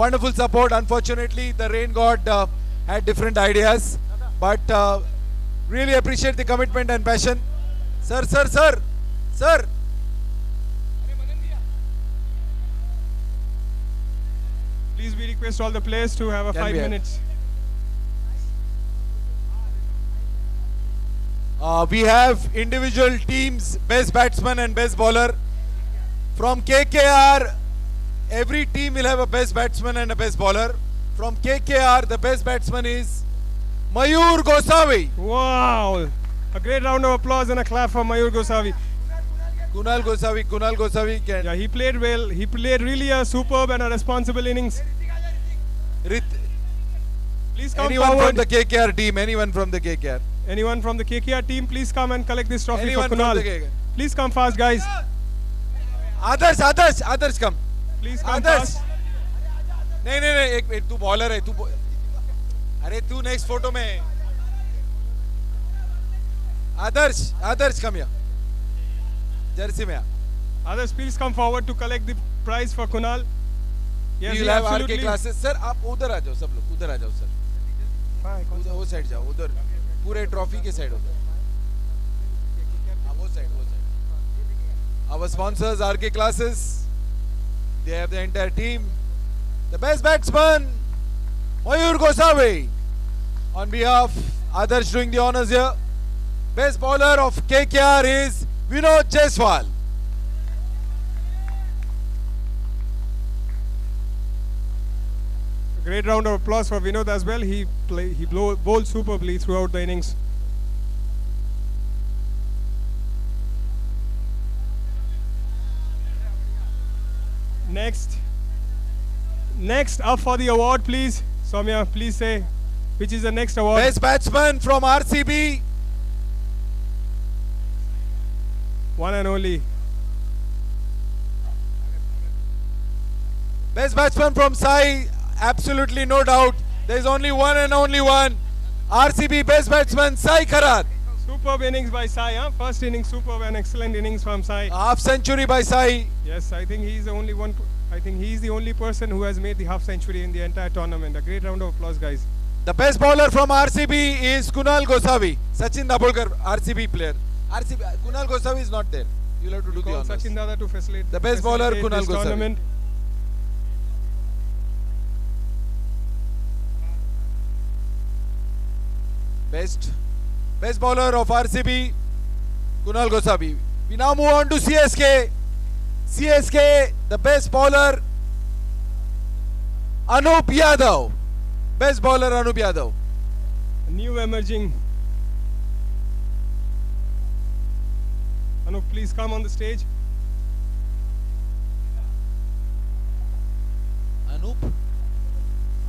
Wonderful support. Unfortunately, the rain god had different ideas, but really appreciate the commitment and passion. Sir, sir, sir, sir. Please, we request all the players to have a 5 minutes. We have individual teams, best batsman and best bowler. From KKR, every team will have a best batsman and a best bowler. From KKR, the best batsman is Mayur Gosavi. Wow! A great round of applause and a clap for Mayur Gosavi. Kunal Gosavi can. Yeah, he played well. He played really a superb and a responsible innings. Please come Anyone forward. from the KKR team, anyone from the KKR. Anyone from the KKR team, please come and collect this trophy Anyone for from the Kunal. KKR. Please come fast, guys. Others come. Please come Others. fast. नहीं एक तू bowler है तू अरे तू next photo में है others come here Jersey में Others, please come forward to collect the prize for Kunal. Yes, you yeah, have RK absolutely. classes sir आप उधर आ जाओ सब लोग उधर आ जाओ सर उधर वो साइड जाओ उधर पूरे ट्रॉफी के साइड उधर वो side our sponsors RK classes, they have the entire team. The best batsman Mayur Gosavi on behalf others doing the honors here. Best bowler of KKR is Vinod Jaiswal. A great round of applause for Vinod as well. He bowled superbly throughout the innings. Next up for the award, please. Soumya, please say which is the next award. Best batsman from RCB. One and only. Best batsman from Sai. Absolutely no doubt. There is only one and only one. RCB best batsman Sai Kharat. Superb innings by Sai. Huh? First innings superb and excellent innings from Sai. Half century by Sai. Yes, I think he's the only one. I think he's the only person who has made the half century in the entire tournament. A great round of applause, guys. The best bowler from RCB is Kunal Gosavi. Sachin Dabholkar, RCB player. Kunal Gosavi is not there. You'll have to do the honors. Sachin Dada to facilitate. The best bowler Kunal Gosavi. Tournament. Best bowler of RCB, Kunal Gosavi. We now move on to CSK. CSK, the best bowler, Anup Yadav. Best bowler, Anup Yadav. A new emerging. Anup, please come on the stage.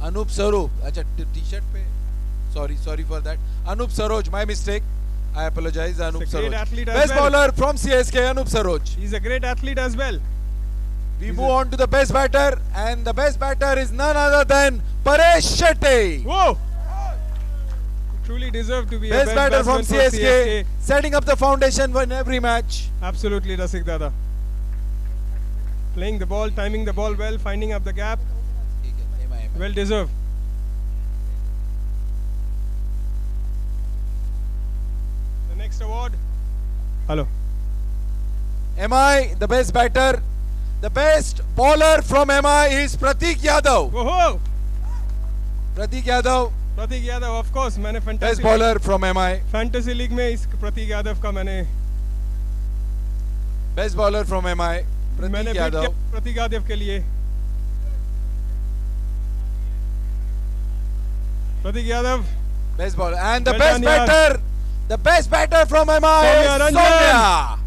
Anup Saroop. Acha, t-shirt pe. Sorry for that. Anup Saroj, my mistake. I apologize, Anup Saroj. Best bowler from CSK, Anup Saroj. He's a great athlete as well. We move on to the best batter, and the best batter is none other than Paresh Shetty. Whoa! Truly deserved to be best a batter from batsman for CSK, setting up the foundation for every match. Absolutely, Rasik Dada. Playing the ball, timing the ball well, finding up the gap. Well deserved. The next award. Hello. MI, the best batter. The best bowler from MI is Pratik Yadav. Whoa! Pratik Yadav. Pratik Yadav, of course. मैंने fantasy best bowler from MI. Fantasy league में इस प्रतीक यादव का मैंने best bowler from MI. मैंने Pratik Yadav. प्रतीक यादव के लिए Pratik Yadav. Best bowler and the Well best done, batter. The best batter from MI Soumya is Ranjan.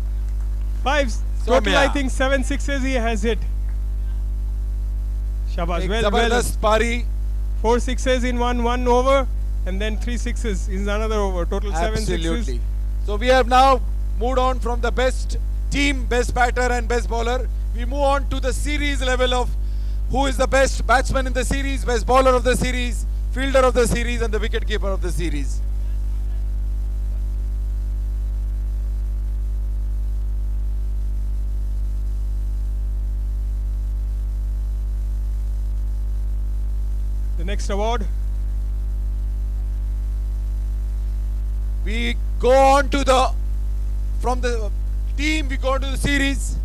Soumya. Total, I Soumya. think 7 sixes he has hit. Shabash. Ek Well. zabardast pari. 4 sixes in one over, and then 3 sixes in another over. Total 7 sixes. Absolutely. So we have now moved on from the best team, best batter and best bowler. We move on to the series level of who is the best batsman in the series, best bowler of the series, fielder of the series and the wicket keeper of the series. The next award. We go on to from the team, we go on to the series.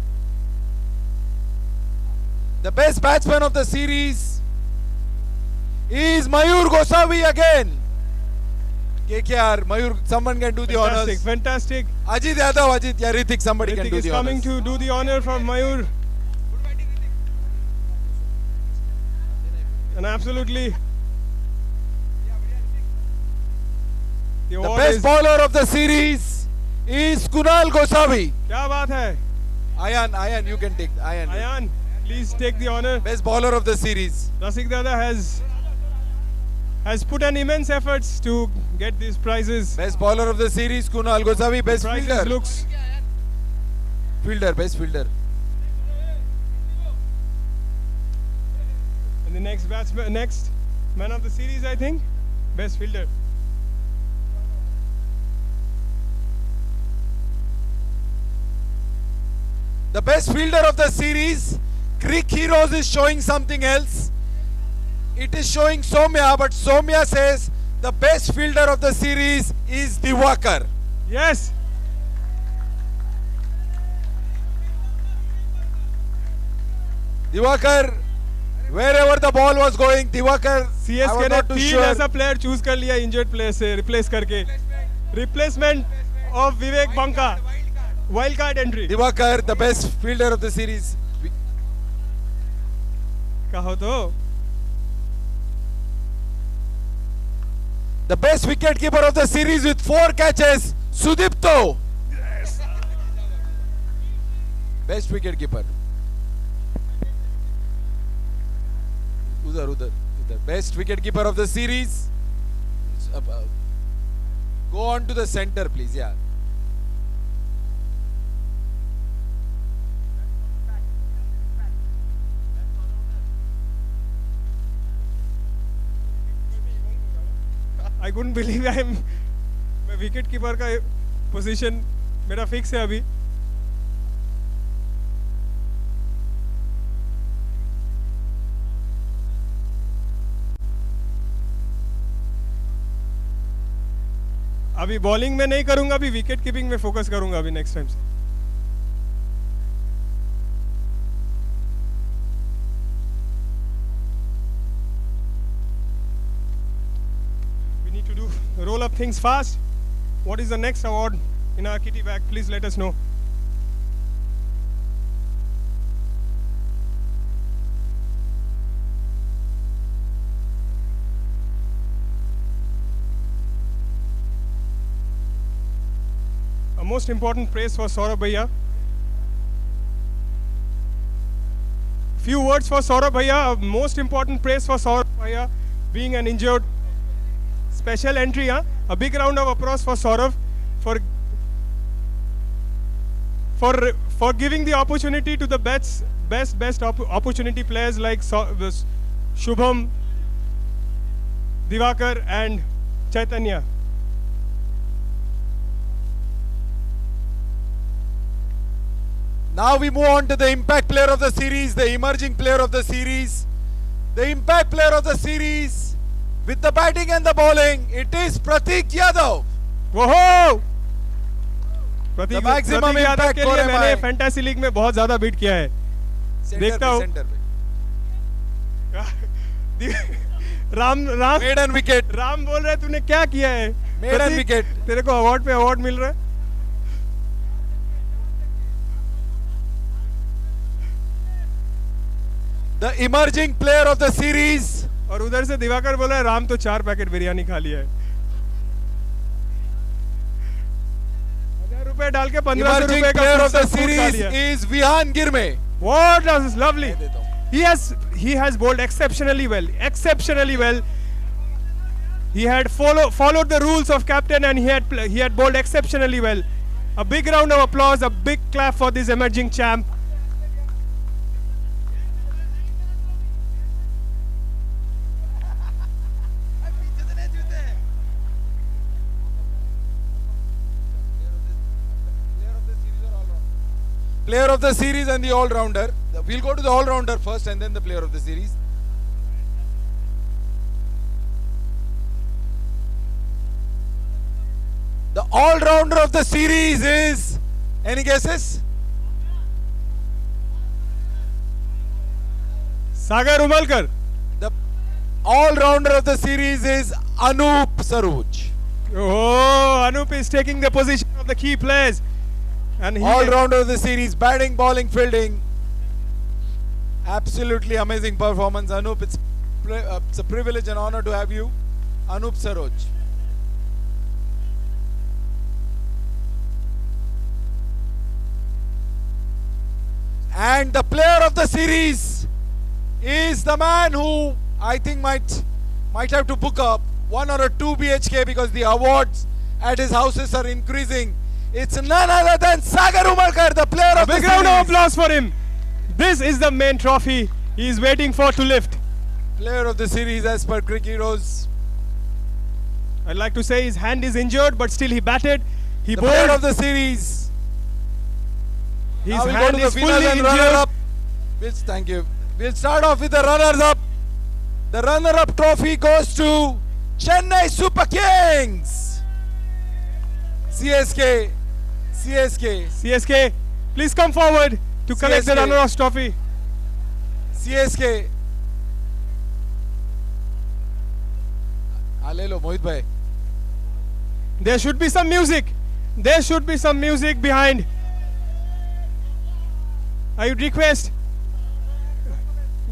The best batsman of the series is Mayur Gosavi again. KKR, Mayur, someone can do the honors. Fantastic. Ajit Yadav, Ajit, yeah, Ritik, somebody can do the honors. Ritik is coming to do the honor from Mayur. And absolutely. The best bowler of the series is Kunal Gosavi. क्या बात है? Ayan, you can take. Ayan, please take the honor. Best bowler of the series. Rasik Dada has put an immense efforts to get these prizes. Best bowler of the series, Kunal Gosavi. Best fielder. Looks. Best fielder. And the next man of the series, I think, best fielder. The best fielder of the series, Greek Heroes, is showing something else. It is showing Soumya, but Soumya says the best fielder of the series is Diwakar. Yes. Diwakar, wherever the ball was going, Diwakar. CSK ने 3 ऐसा player choose कर लिया injured player से replace करके. Replacement of Vivek Banka. Wildcard entry. Diwakar, the best fielder of the series. कहो तो. The best wicket keeper of the series with 4 catches, Sudipto. Yes. Best wicket keeper. Udhar. Best wicket keeper of the series. Go on to the center, please. Yeah. I couldn't believe मैं wicket keeper का position मेरा fix है अभी. अभी bowling में नहीं करूंगा, अभी विकेट कीपिंग में फोकस करूंगा अभी नेक्स्ट टाइम से. Roll up things fast. What is the next award in our kitty bag? Please let us know. A most important praise for Saurabh Bhaiya. Few words for Saurabh Bhaiya. A most important praise for Saurabh Bhaiya being an injured. Special entry, huh? A big round of applause for Saurabh for giving the opportunity to the best opportunity players like Shubham, Diwakar and Chaitanya. Now we move on to the impact player of the series, the emerging player of the series. The impact player of the series with the batting and the bowling, it is Pratik Yadav. Whoa! The maximum impact के लिए मैंने fantasy league में बहुत ज्यादा beat किया है. देखता हूँ. Ram maiden wicket. राम बोल रहे तूने क्या किया है? Maiden wicket. तेरे को अवार्ड पे अवार्ड मिल रहा है. The emerging player of the series. और उधर से दिवाकर बोला है राम तो 4 पैकेट बिरयानी खा लिया है. 1000 रुपए डाल के 1500 रुपए का player of the series is Vihan Girme. What is lovely. He has bowled exceptionally well. He had followed the rules of captain and he had bowled exceptionally well. A big round of applause, a big clap for this emerging champ. Player of the series and the all-rounder. We'll go to the all-rounder first and then the player of the series. all-rounder of the series is, any guesses? Sagar Umalkar. The all-rounder of the series is Anup Sarooj. Oh, Anup is taking the position of the key players. And he All-rounder of the series, batting, bowling, fielding. Absolutely amazing performance, Anup. It's a privilege and honor to have you, Anup Sarooj. And the player of the series is the man who I think might have to book up 1 or 2 BHK because the awards at his houses are increasing. It's none other than Sagar Umalkar, the player of the series. big round of applause for him. This is the main trophy he is waiting for to lift. Player of the series as per Cricket Heroes. I'd like to say his hand is injured, but still he batted. He The player bowled. of the series. His Now we go hand to the is fully winners and injured. runner-up. Thank you. We'll start off with the runners-up. The runner-up trophy goes to Chennai Super Kings. CSK. CSK, please come forward to collect the CSK. runner-up trophy. CSK. ले लो मोहित भाई. There should be some music. There should be some music behind. I would request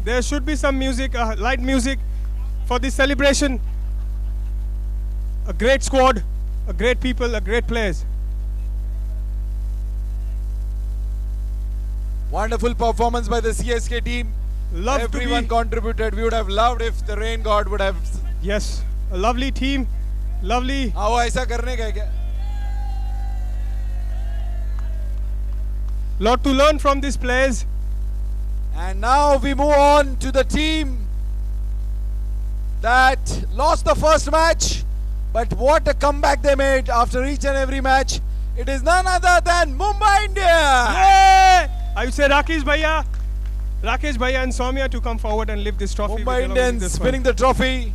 there should be some music, light music for this celebration. A great squad, a great people, a great players. Wonderful performance by the CSK team. Everyone contributed. We would have loved if the rain god would have. Yes, a lovely team, lovely. हाँ वो ऐसा करने का है क्या? Lot to learn from these players. And now we move on to the team that lost the first match, but what a comeback they made after each and every match. It is none other than Mumbai Indians. Yay! I would say Rakesh Bhaiya and Soumya to come forward and lift this trophy. Mumbai Indians winning the trophy.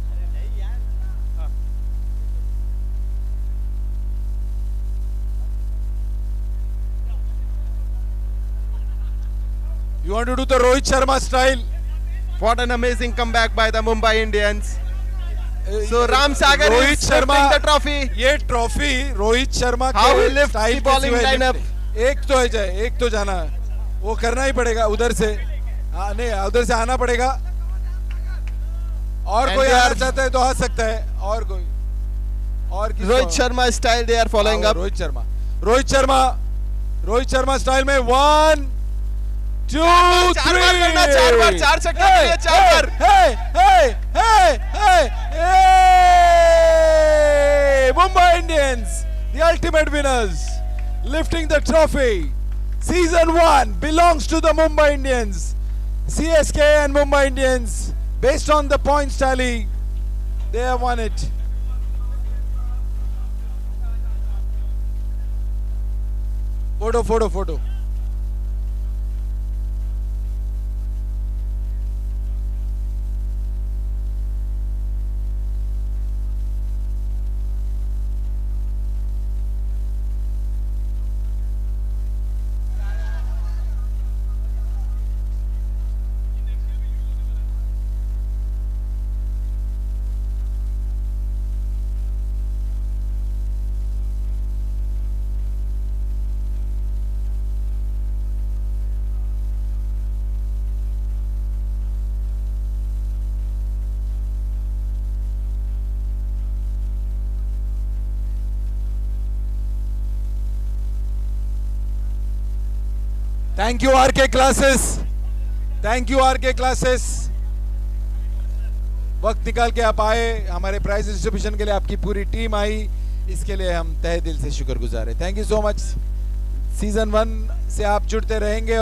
You want to do the Rohit Sharma style? What an amazing comeback by the Mumbai Indians. So Ram Sagar Rohit is Sharma lifting the trophy. ये trophy Rohit Sharma How के he lifts style the पे bowling सिवाय lineup. एक तो है जाए, एक तो जाना है, वो करना ही पड़ेगा उधर से. हाँ नहीं उधर से आना पड़ेगा. और And कोई they आना are- चाहता है तो आ सकता है. और कोई और किसको? Rohit Sharma style they are following हाँ, up. रोहित शर्मा स्टाइल में 1 2 3 चार बार करना, चार बार, चार छक्के के लिए चार बार. Mumbai Indians, the ultimate winners, lifting the trophy. Season 1 belongs to the Mumbai Indians. CSK and Mumbai Indians, based on the points tally, they have won it. Photo. Thank you RK Classes. वक्त निकाल के आप आए, हमारे prize distribution के लिए आपकी पूरी टीम आई, इसके लिए हम तहे दिल से शुक्रगुजार हैं. Thank you so much. Season 1 से आप जुड़ते रहेंगे.